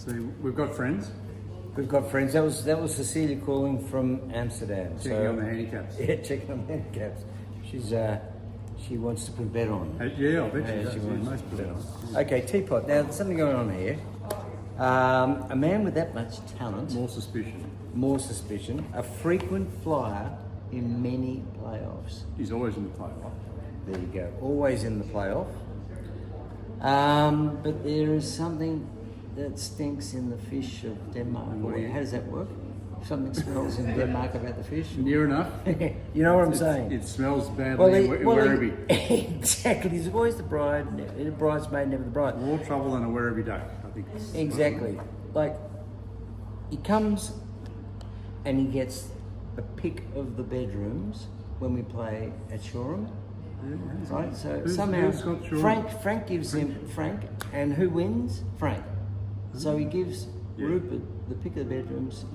So we've got friends. We've got friends. That was Cecilia calling from Amsterdam. Checking on the handicaps. Yeah, checking on the handicaps. She wants to put a bet on. Yeah, I bet Yeah, she wants does. to put a bet on. Okay, teapot. Now there's something going on here. A man with that much talent. More suspicion. More suspicion. A frequent flyer in many playoffs. He's always in the playoff. There you go. Always in the playoff. But there is something that stinks in the fish of Denmark. How does that work? Something smells in Denmark about the fish. Near enough. You know what I'm saying? It smells badly in Werribee. Exactly. There's always the bridesmaid, never the bride. More trouble than a Werribee duck, I think. Exactly. Like, he comes and he gets a pick of the bedrooms when we play at Shoreham. Yeah, right? So somehow who's got Shoreham? Frank gives him Frank, and who wins? Frank. So he gives Rupert the pick of the bedrooms,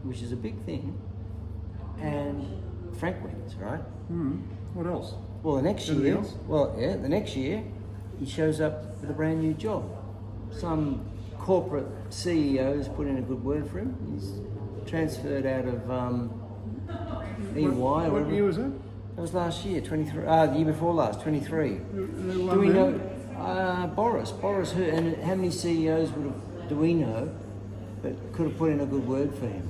which is a big thing, and Frank wins, right? What else? Well, the next year, he shows up with a brand new job. Some corporate CEO has put in a good word for him. He's transferred out of EY. What year was that? That was last year, 23. The year before last, 23. Do we know Boris? Boris, and how many CEOs do we know that could have put in a good word for him?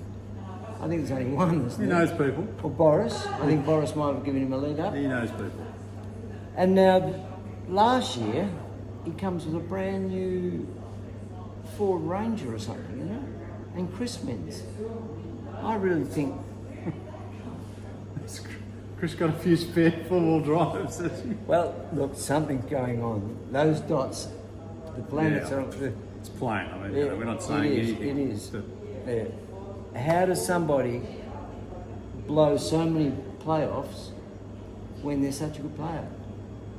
I think there's only one, isn't there? He knows people. Or Boris. I think Boris might have given him a leg up. He knows people. And now, last year, he comes with a brand new Ford Ranger or something, you know? And Chris wins. I really think... Chris got a few spare four-wheel drives. Well, look, something's going on. Those dots, the planets are... It's plain. I mean, we're not saying anything. It is. Yeah. How does somebody blow so many playoffs when they're such a good player?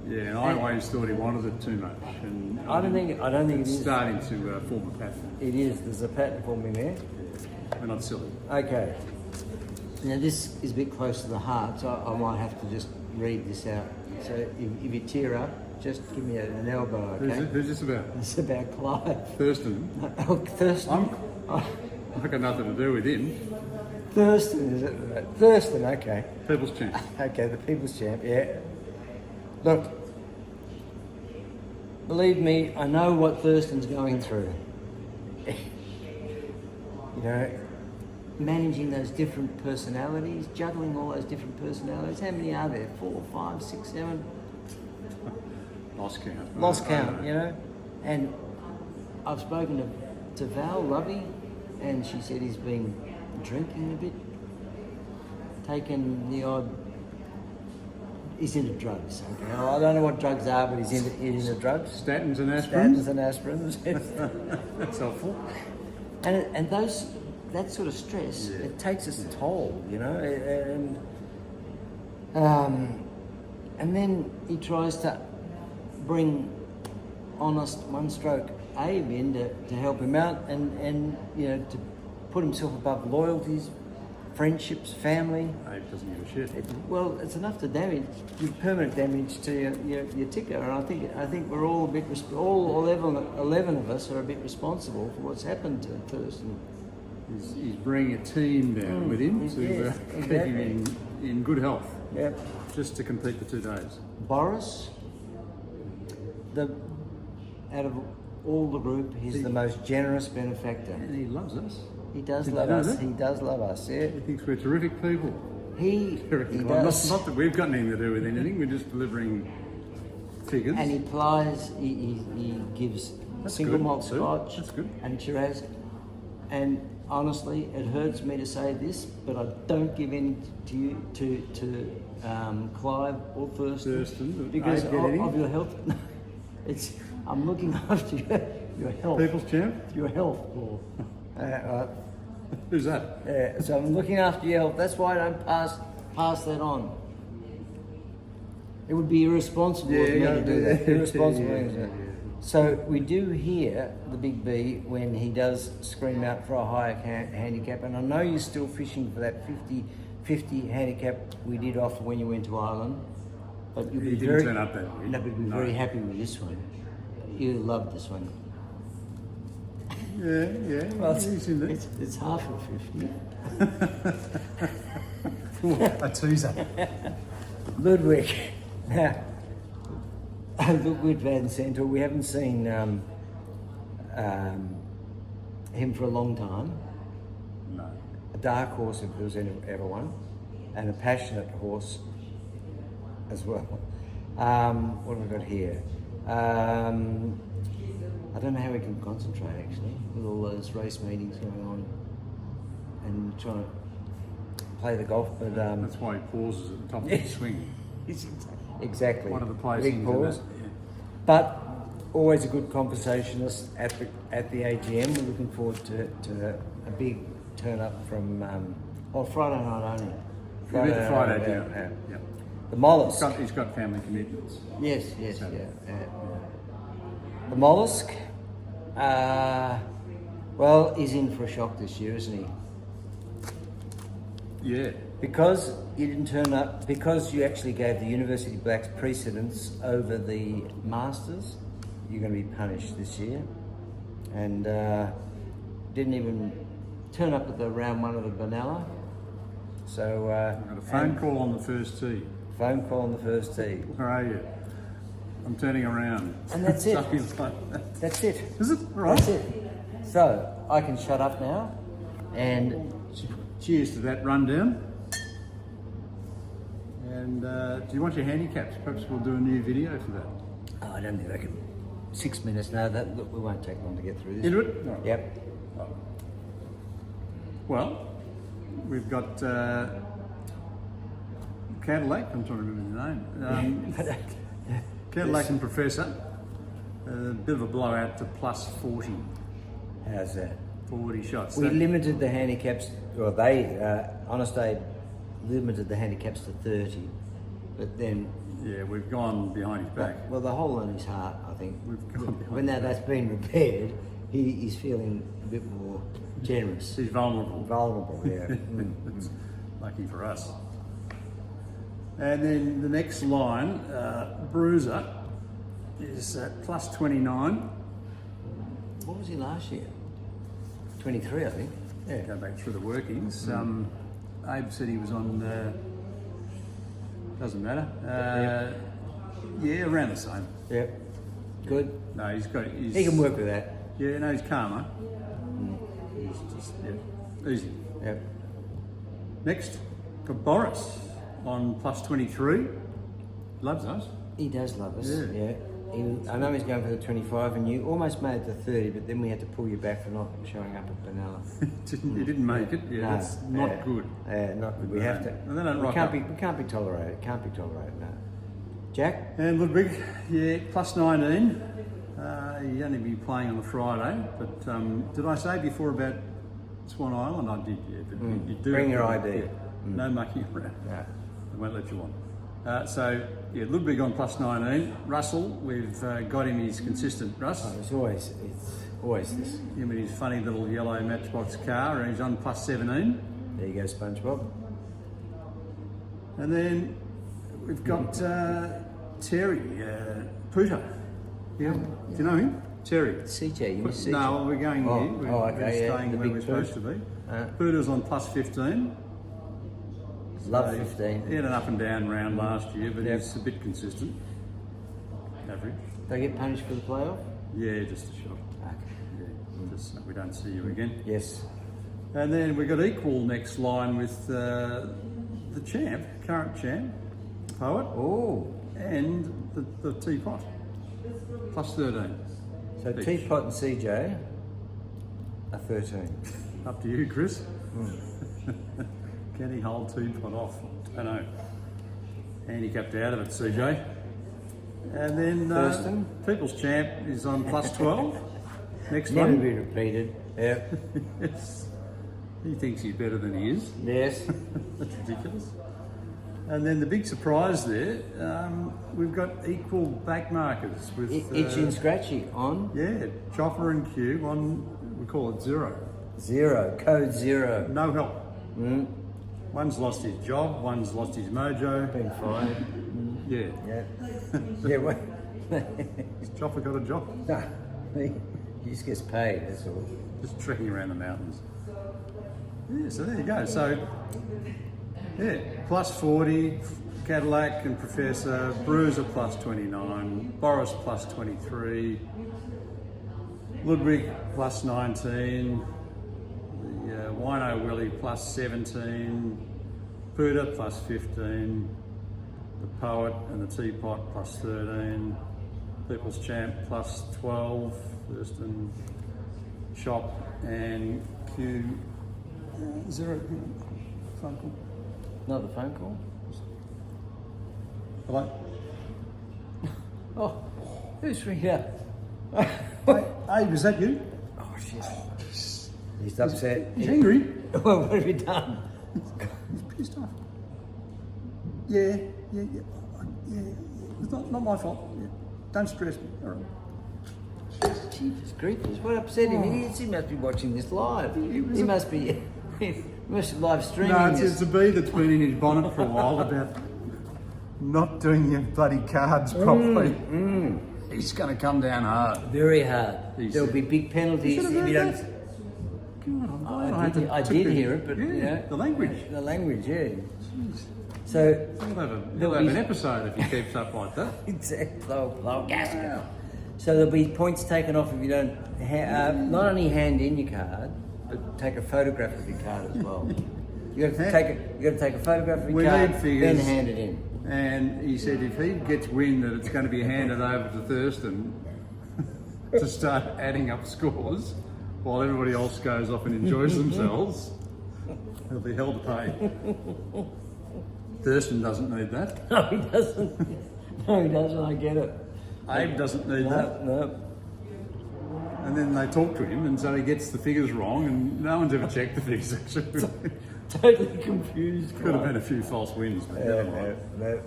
Yeah, and I always thought he wanted it too much. And I don't think it is. It's starting to form a pattern. It is. There's a pattern forming there. Yeah. We're not silly. Okay. Now this is a bit close to the heart, so I might have to just read this out. So if you tear up, just give me an elbow, okay? Who's this about? It's about Clive. Thurston. Oh, Thurston. I've got nothing to do with him. Thurston, is it? Thurston, okay. People's champ. Okay, the People's Champ, yeah. Look, believe me, I know what Thurston's going through. You know, managing those different personalities, juggling all those different personalities. How many are there? 4, 5, 6, 7? Lost count, you know. And I've spoken to Val, Lovey, and she said he's been drinking a bit, taking the odd... He's into drugs. Okay? I don't know what drugs are, but he's into drugs. Statins and aspirins? Statins and aspirins. That's helpful. And that sort of stress, it takes its toll, you know. And then he tries to bring Honest one-stroke Abe in to help him out and you know, to put himself above loyalties, friendships, family. Abe doesn't give a shit. Well, it's enough to damage, permanent damage to your ticker, and I think we're all a bit, all 11 of us are a bit responsible for what's happened to Thurston. He's bringing a team down with him to keep him in good health. Yep. Just to complete the 2 days. Boris, out of all the group, he's the most generous benefactor. And he loves us. He does love us. He does love us. Yeah. He thinks we're terrific people. He does. Not that we've got anything to do with anything. We're just delivering figures. And he plies. He gives single malt scotch and Shiraz. And honestly, it hurts me to say this, but I don't give any to you to Clive or Thurston because of your health. I'm looking after your health. People's champ? Your health. Who's that? Yeah, so I'm looking after your health. That's why I don't pass that on. It would be irresponsible of me to do that. Irresponsible. So we do hear the big B when he does scream out for a higher handicap, and I know you're still fishing for that 50 handicap we did offer when you went to Ireland, but you'll be turn up that week. No, but you'll be very happy with this one. You'll love this one. Yeah, Well, he's in there. it's half of 50. A teaser. Ludwig. Now, Ludwig Van Centel, we haven't seen him for a long time. No. A dark horse, if there was ever one, and a passionate horse as well. What have we got here? I don't know how we can concentrate actually with all those race meetings going on and trying to play the golf, but That's why he pauses at the top of the swing. Exactly. One of the players Big in pause. that, yeah. But always a good conversationalist at the AGM. We're looking forward to a big turn up from Friday night only. Friday, yeah. yeah. The mollusk. He's got family commitments. Yes, yeah. The mollusk. Well, he's in for a shock this year, isn't he? Yeah. Because you didn't turn up, because you actually gave the University Blacks precedence over the Masters, you're going to be punished this year. And didn't even turn up at the round one of the Benalla. So I got a phone call on the first tee. Phone call on the first tee. Where are you? I'm turning around. And that's it. Something like that. That's it. Is it? Right. That's it. So I can shut up now. And Cheers to that rundown. And do you want your handicaps? Perhaps we'll do a new video for that. I don't think I can. 6 minutes. No, look, we won't take long to get through this. Into it? No. Yep. Well, we've got Cadillac. I'm trying to remember the name. Cadillac and Professor. A bit of a blowout to plus 40. How's that? 40 shots. We limited the handicaps, well, Honest Abes limited the handicaps to 30, but then... Yeah, we've gone behind his back. Well, the hole in his heart, I think. We've gone behind when that's been repaired, he's feeling a bit more generous. He's vulnerable. Vulnerable, yeah. It's lucky for us. And then the next line, Bruiser, is at plus 29. What was he last year? 23, I think. Yeah. Go back through the workings. Abe said he was on, doesn't matter. Yeah, around the same. Yep. Good. No, he can work with that. Yeah, no, he's calmer. He's just, easy. Yep. Next, got Boris on plus 23. Loves us. He does love us, Yeah. yeah. I know he's going for the 25 and you almost made the 30, but then we had to pull you back for not showing up at Benalla. He didn't make it. Yeah, No, that's not good. Yeah, not good. We No. have to. And they don't we rock can't up. be. We can't be tolerated. Can't be tolerated. No. Jack. And Ludwig, yeah, plus 19. He'd only be playing on the Friday, but did I say before about Swan Island? I did, yeah. But you do Bring your have to- ID. yeah, no mucking around. Yeah. They won't let you on. So, yeah, Ludwig on plus 19. Russell, we've got him his consistent Russ. Oh, it's always this. Him and his funny little yellow Matchbox car, and he's on plus 17. There you go, SpongeBob. And then we've got Terry Pooter. Yeah. Do you know him? Terry. CJ, you missed CJ. No, we're going Oh, here. We're, okay, we're yeah, staying the where big we're supposed to be. Uh. Pooter's on plus 15. Love So 15. He had an up and down round last year, but Yep. he's a bit consistent. Average. They get punished for the playoff? Yeah, just a shot. Okay. Yeah, just so we don't see you again. Yes. And then we've got equal next line with the champ, current champ, Poet, Oh. and the Teapot. Plus 13. So Each. Teapot and CJ are 13. Up to you, Chris. Can he hold Teapot off? Don't know. Handicapped out of it, CJ. And then Thurston? People's Champ is on plus 12. Next Never one. be repeated. Yeah. Yes. He thinks he's better than he is. Yes. That's ridiculous. And then the big surprise there, we've got equal back markers with Itchy and Scratchy on yeah, Chopper and Q on, we call it 0. 0. Code 0. No help. One's lost his job, one's lost his mojo. Been fired. Yeah. Yeah. Yeah, well, Chopper got a job. no, he just gets paid, that's all. just trekking around the mountains. Yeah, so there you go. So, yeah, plus 40, Cadillac and Professor, Bruiser plus 29, Boris plus 23, Ludwig plus 19, the Wino Willie plus 17, Buddha plus 15, the Poet and the Teapot plus 13, People's Champ plus 12, Thurston, Shop and Q. Is there a phone call? Not the phone call. Hello? Oh, who's ringing up? Hey, was that you? Oh shit. He's upset. He's angry. Well, what have you done? He's pissed off. Yeah. It's not my fault. Yeah. Don't stress me. All right. Jesus Creepers, what upset him? He must be watching this live. He must be live streaming No, this. it's a bee that's been in his bonnet for a while about not doing your bloody cards properly. He's going to come down hard. Very hard. He There'll said- be big penalties You should if have you heard don't. that. God, I did hear it, but yeah, you know, the language. The language, yeah. So He'll have an episode if he keeps up like that. it's a low gasket. So there'll be points taken off if you don't not only hand in your card, but take a photograph of your card as well. You got to take a photograph of your We card, need figures. then hand it in. And he said if he gets wind that it's going to be handed over to Thurston to start adding up scores while everybody else goes off and enjoys themselves, he'll be held to pay. Thurston doesn't need that. No, he doesn't. No, he doesn't. I get it. Abe doesn't need that. No. And then they talk to him, and so he gets the figures wrong, and no one's ever checked the figures. Actually, Totally confused. could have been a few false wins, but never mind. No.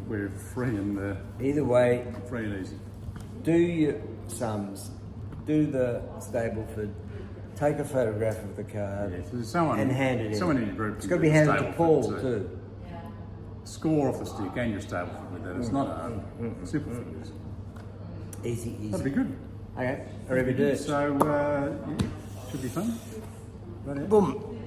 We're free and Either way, free and easy. do your sums, do the Stableford, take a photograph of the card, Yeah, so there's someone and hand it in. Someone in your group. It's can got to do be the handed to Stableford Paul too. Score off the stick and your Stableford with that. It's not hard. Simple figures. Easy. That'd be good. Okay, wherever you do it. So, yeah, should be fun. Right out. Boom.